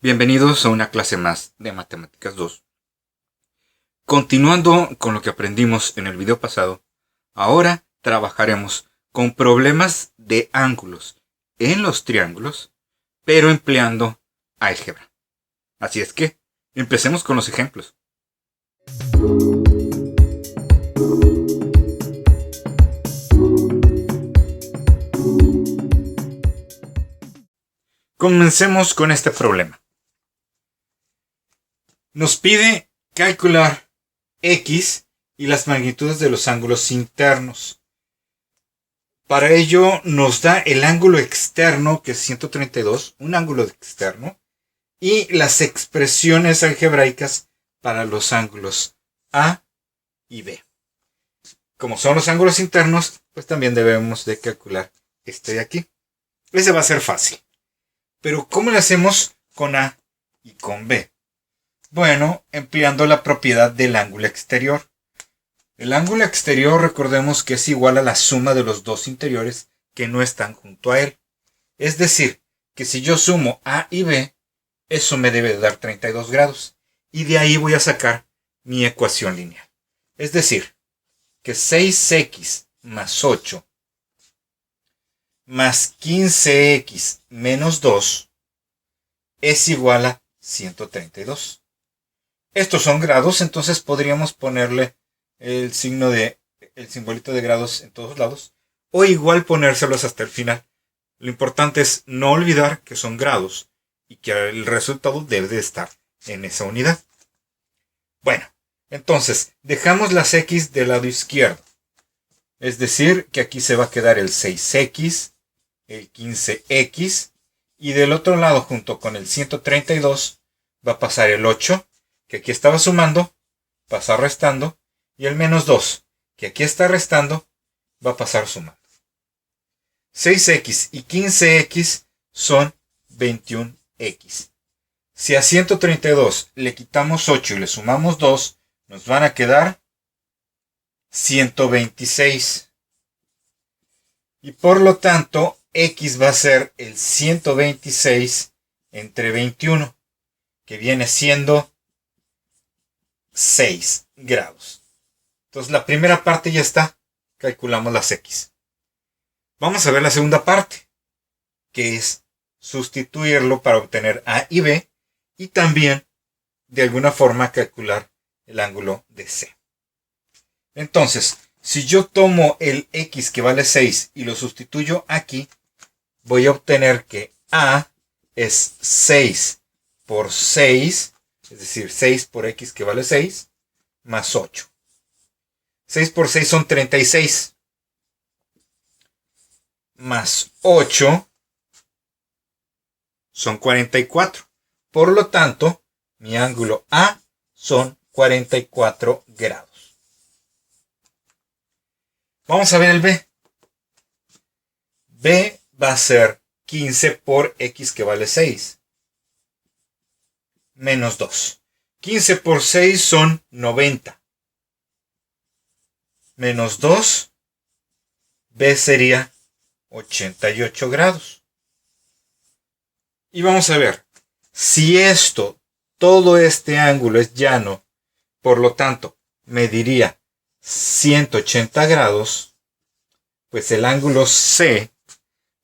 Bienvenidos a una clase más de Matemáticas 2. Continuando con lo que aprendimos en el video pasado, ahora trabajaremos con problemas de ángulos en los triángulos, pero empleando álgebra. Así es que, empecemos con los ejemplos. Comencemos con este problema. Nos pide calcular x y las magnitudes de los ángulos internos. Para ello nos da el ángulo externo, que es 132, un ángulo externo, y las expresiones algebraicas para los ángulos A y B. Como son los ángulos internos, pues también debemos de calcular este de aquí. Ese va a ser fácil. Pero ¿cómo lo hacemos con A y con B? Bueno, empleando la propiedad del ángulo exterior. El ángulo exterior, recordemos que es igual a la suma de los dos interiores que no están junto a él. Es decir, que si yo sumo A y B, eso me debe de dar 32 grados. Y de ahí voy a sacar mi ecuación lineal. Es decir, que 6x más 8 más 15x menos 2 es igual a 132. Estos son grados, entonces podríamos ponerle el simbolito de grados en todos lados, o igual ponérselos hasta el final. Lo importante es no olvidar que son grados y que el resultado debe de estar en esa unidad. Bueno, entonces dejamos las x del lado izquierdo. Es decir, que aquí se va a quedar el 6x, el 15x, y del otro lado junto con el 132 va a pasar el 8, que aquí estaba sumando, pasa restando, y el menos 2, que aquí está restando, va a pasar sumando. 6x y 15x son 21x. Si a 132 le quitamos 8 y le sumamos 2, nos van a quedar 126. Y por lo tanto, x va a ser el 126 entre 21, que viene siendo 6 grados. Entonces la primera parte ya está. Calculamos las x. Vamos a ver la segunda parte, que es sustituirlo para obtener A y B, y también de alguna forma calcular el ángulo de C. Entonces, si yo tomo el x que vale 6 y lo sustituyo aquí, voy a obtener que A es 6 por 6, es decir, 6 por x que vale 6, más 8. 6 por 6 son 36. Más 8 son 44. Por lo tanto, mi ángulo A son 44 grados. Vamos a ver el B. B va a ser 15 por x que vale 6. Menos 2. 15 por 6 son 90. Menos 2. B sería 88 grados. Y vamos a ver. Si todo este ángulo es llano, por lo tanto, mediría 180 grados, pues el ángulo C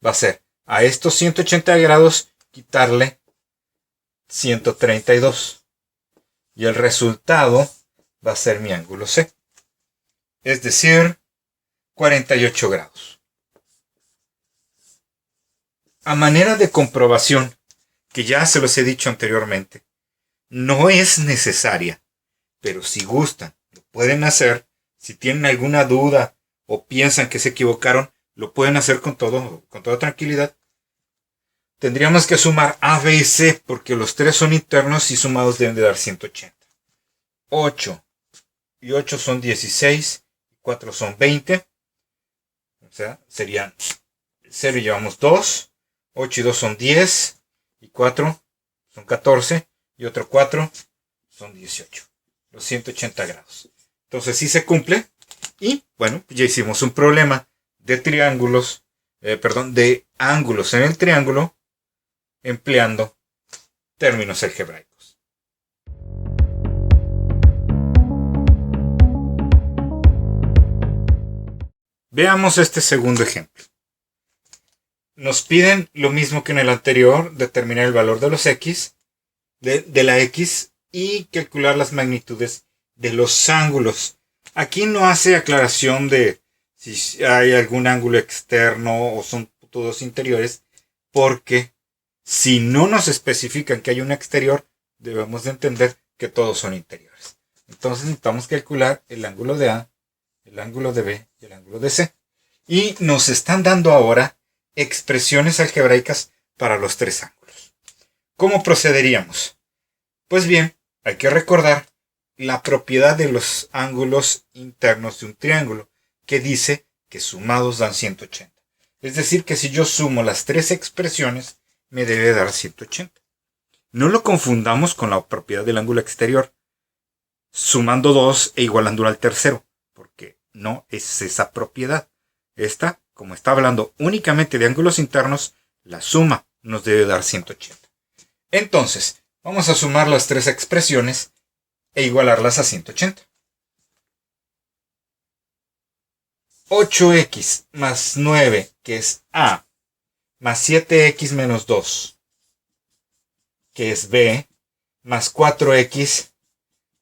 va a ser a estos 180 grados quitarle 132. Y el resultado va a ser mi ángulo C. Es decir, 48 grados. A manera de comprobación, que ya se los he dicho anteriormente, no es necesaria, pero si gustan, lo pueden hacer. Si tienen alguna duda o piensan que se equivocaron, lo pueden hacer con toda tranquilidad. Tendríamos que sumar A, B y C, porque los tres son internos y sumados deben de dar 180. 8 y 8 son 16, y 4 son 20. O sea, serían 0 y llevamos 2, 8 y 2 son 10, y 4 son 14, y otro 4 son 18. Los 180 grados. Entonces sí se cumple. Y bueno, ya hicimos un problema de de ángulos en el triángulo empleando términos algebraicos. Veamos este segundo ejemplo. Nos piden lo mismo que en el anterior, determinar el valor de los x, de la x, y calcular las magnitudes de los ángulos. Aquí no hace aclaración de si hay algún ángulo externo o son todos interiores, porque si no nos especifican que hay un exterior, debemos de entender que todos son interiores. Entonces necesitamos calcular el ángulo de A, el ángulo de B y el ángulo de C. Y nos están dando ahora expresiones algebraicas para los tres ángulos. ¿Cómo procederíamos? Pues bien, hay que recordar la propiedad de los ángulos internos de un triángulo, que dice que sumados dan 180. Es decir, que si yo sumo las tres expresiones, me debe dar 180. No lo confundamos con la propiedad del ángulo exterior, sumando 2 e igualando al tercero, porque no es esa propiedad. Esta, como está hablando únicamente de ángulos internos, la suma nos debe dar 180. Entonces, vamos a sumar las tres expresiones e igualarlas a 180. 8x más 9, que es A, más 7x menos 2, que es B, más 4x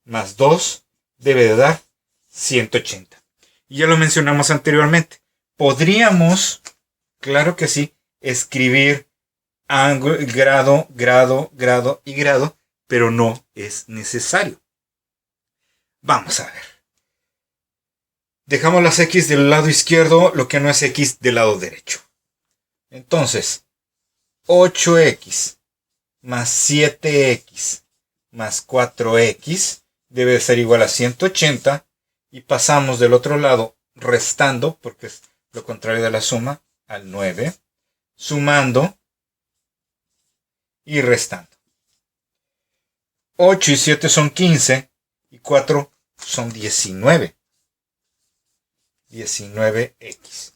más 2, debe de dar 180. Y ya lo mencionamos anteriormente. Podríamos, claro que sí, escribir grado, grado, grado y grado, pero no es necesario. Vamos a ver. Dejamos las x del lado izquierdo, lo que no es x del lado derecho. Entonces, 8x más 7x más 4x debe de ser igual a 180. Y pasamos del otro lado restando, porque es lo contrario de la suma, al 9. Sumando y restando. 8 y 7 son 15 y 4 son 19. 19x.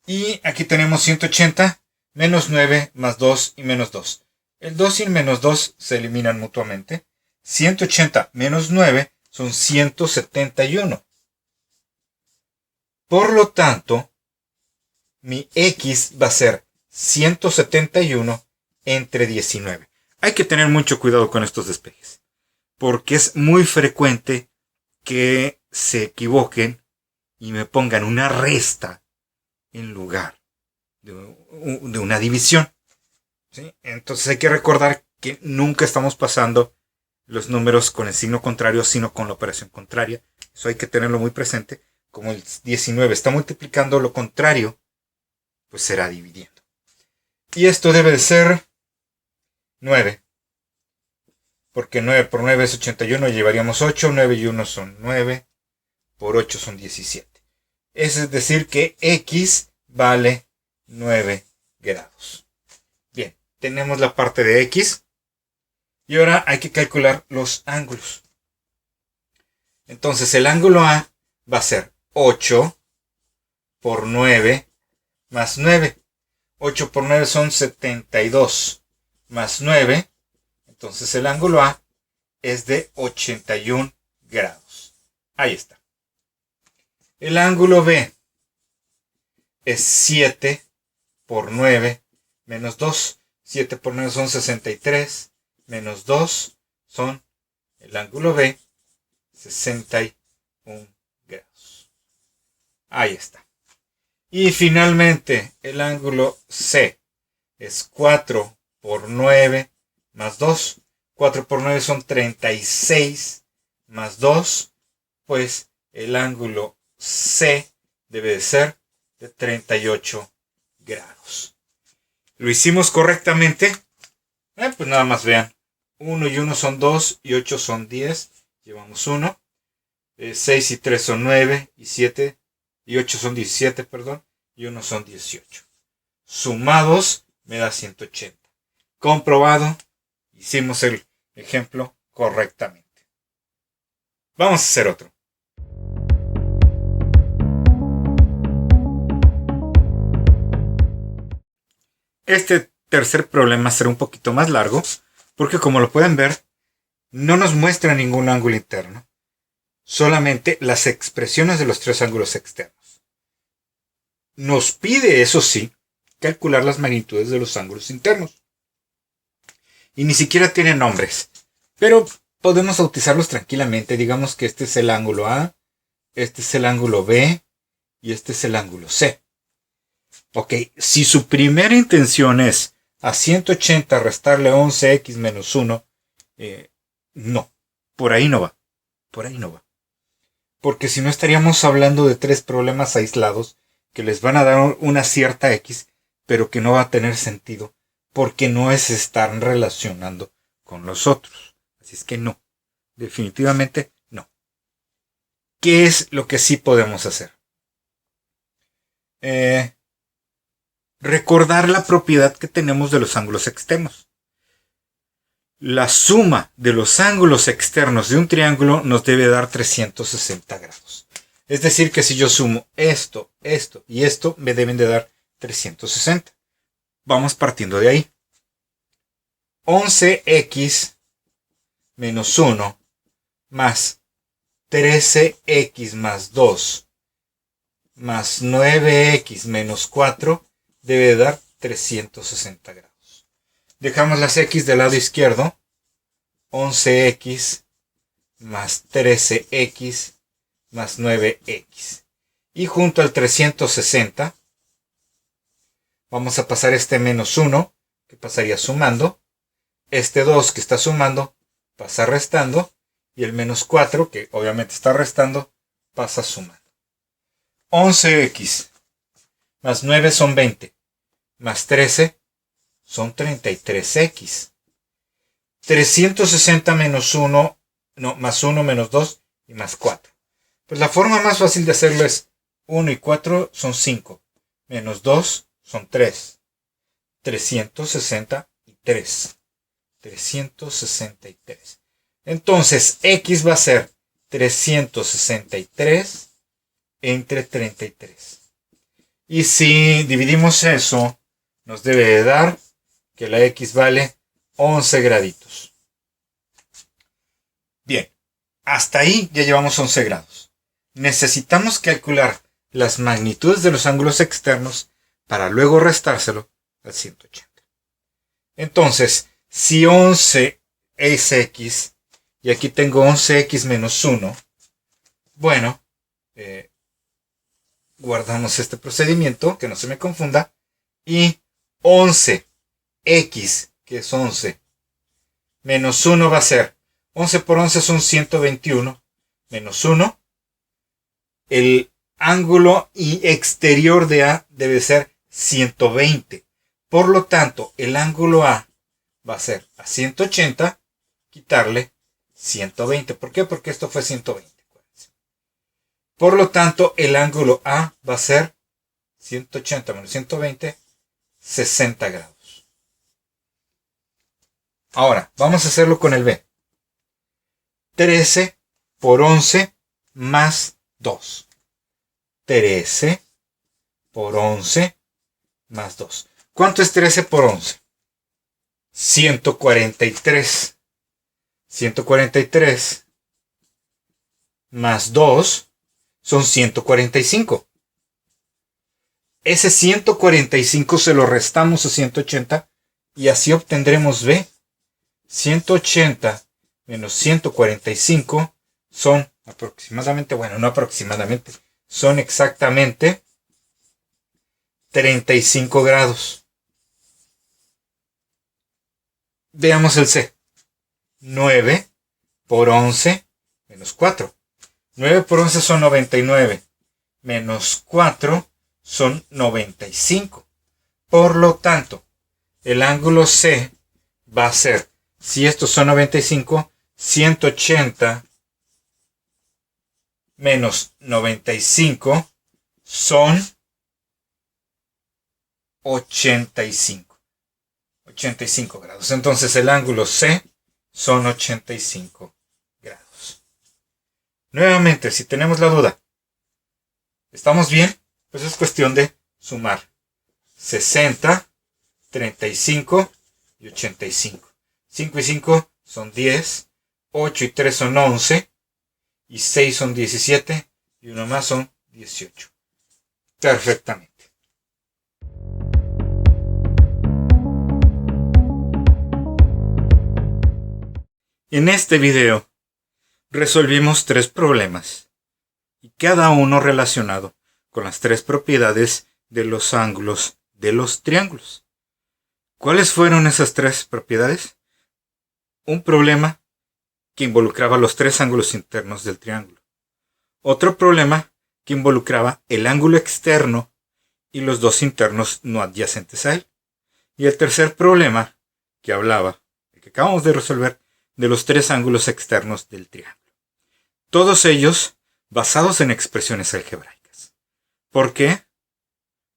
Y aquí tenemos 180 menos 9 más 2 y menos 2. El 2 y el menos 2 se eliminan mutuamente. 180 menos 9 son 171. Por lo tanto, mi x va a ser 171 entre 19. Hay que tener mucho cuidado con estos despejes, porque es muy frecuente que se equivoquen y me pongan una resta en lugar de una división. ¿Sí? Entonces hay que recordar que nunca estamos pasando los números con el signo contrario, sino con la operación contraria. Eso hay que tenerlo muy presente. Como el 19 está multiplicando lo contrario, pues será dividiendo. Y esto debe de ser 9. Porque 9 por 9 es 81, llevaríamos 8. 9 y 1 son 9. Por 8 son 17. Es decir que x vale 9 grados. Bien, tenemos la parte de x. Y ahora hay que calcular los ángulos. Entonces el ángulo A va a ser 8 por 9 más 9. 8 por 9 son 72 más 9. Entonces el ángulo A es de 81 grados. Ahí está. El ángulo B es 7 por 9 menos 2. 7 por 9 son 63. Menos 2 son, el ángulo B, 61 grados. Ahí está. Y finalmente, el ángulo C es 4 por 9 más 2. 4 por 9 son 36 más 2. Pues el ángulo C debe de ser de 38 grados. ¿Lo hicimos correctamente? Pues nada más vean. 1 y 1 son 2 y 8 son 10. Llevamos 1. 6 y 3 son 9 y 7 y 8 son 17, perdón. Y 1 son 18. Sumados me da 180. Comprobado. Hicimos el ejemplo correctamente. Vamos a hacer otro. Este tercer problema será un poquito más largo, Porque como lo pueden ver, no nos muestra ningún ángulo interno, solamente las expresiones de los tres ángulos externos. Nos pide, eso sí, calcular las magnitudes de los ángulos internos. Y ni siquiera tienen nombres, pero podemos bautizarlos tranquilamente. Digamos que este es el ángulo A, este es el ángulo B y este es el ángulo C. Ok, si su primera intención es a 180 restarle 11x menos 1, no, por ahí no va, por ahí no va. Porque si no estaríamos hablando de tres problemas aislados que les van a dar una cierta x, pero que no va a tener sentido, porque no es estar relacionando con los otros. Así es que no, definitivamente no. ¿Qué es lo que sí podemos hacer? Recordar la propiedad que tenemos de los ángulos externos. La suma de los ángulos externos de un triángulo nos debe dar 360 grados. Es decir, que si yo sumo esto, esto y esto, me deben de dar 360. Vamos partiendo de ahí. 11x menos 1 más 13x más 2 más 9x menos 4 debe dar 360 grados. Dejamos las x del lado izquierdo. 11x más 13x más 9x. Y junto al 360 vamos a pasar este menos 1, que pasaría sumando. Este 2 que está sumando pasa restando. Y el menos 4, que obviamente está restando, pasa sumando. 11x más 9 son 20. Más 13 son 33x. 360 menos 1, no, más 1 menos 2 y más 4. Pues la forma más fácil de hacerlo es 1 y 4 son 5. Menos 2 son 3. 363. 363. Entonces, x va a ser 363 entre 33. Y si dividimos eso, nos debe de dar que la x vale 11 graditos. Bien, hasta ahí ya llevamos 11 grados. Necesitamos calcular las magnitudes de los ángulos externos para luego restárselo al 180. Entonces, si 11 es x, y aquí tengo 11x menos 1, bueno, guardamos este procedimiento, que no se me confunda, y 11x, que es 11, menos 1 va a ser, 11 por 11 son 121, menos 1, el ángulo exterior de A debe ser 120, por lo tanto, el ángulo A va a ser a 180, quitarle 120. ¿Por qué? Porque esto fue 120. Por lo tanto, el ángulo A va a ser 180 menos 120, 60 grados. Ahora, vamos a hacerlo con el B. 13 por 11 más 2. 13 por 11 más 2. ¿Cuánto es 13 por 11? 143. 143 más 2 son 145. Ese 145 se lo restamos a 180 y así obtendremos B. 180 menos 145 son aproximadamente, bueno, no aproximadamente, son exactamente 35 grados. Veamos el C. 9 por 11 menos 4. 9 por 11 son 99. Menos 4 son 95. Por lo tanto, el ángulo C va a ser, si estos son 95, 180 menos 95 son 85. 85 grados. Entonces el ángulo C son 85 grados. Nuevamente, si tenemos la duda, ¿estamos bien? Pues es cuestión de sumar 60, 35 y 85. 5 y 5 son 10, 8 y 3 son 11, y 6 son 17, y uno más son 18. Perfectamente. En este video resolvimos 3 problemas, y cada uno relacionado con las 3 propiedades de los ángulos de los triángulos. ¿Cuáles fueron esas 3 propiedades? Un problema que involucraba los 3 ángulos internos del triángulo. Otro problema que involucraba el ángulo externo y los 2 internos no adyacentes a él. Y el tercer problema que hablaba, el que acabamos de resolver, de los 3 ángulos externos del triángulo. Todos ellos basados en expresiones algebraicas. ¿Por qué?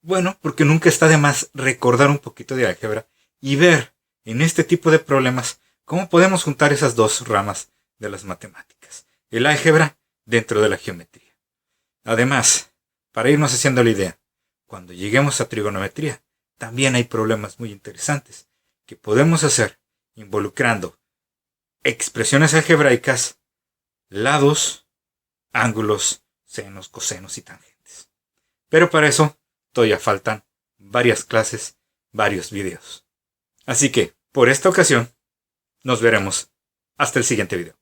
Bueno, porque nunca está de más recordar un poquito de álgebra y ver en este tipo de problemas cómo podemos juntar esas 2 ramas de las matemáticas. El álgebra dentro de la geometría. Además, para irnos haciendo la idea, cuando lleguemos a trigonometría, también hay problemas muy interesantes que podemos hacer involucrando expresiones algebraicas, lados, ángulos, senos, cosenos y tangentes. Pero para eso todavía faltan varias clases, varios videos. Así que, por esta ocasión, nos veremos hasta el siguiente video.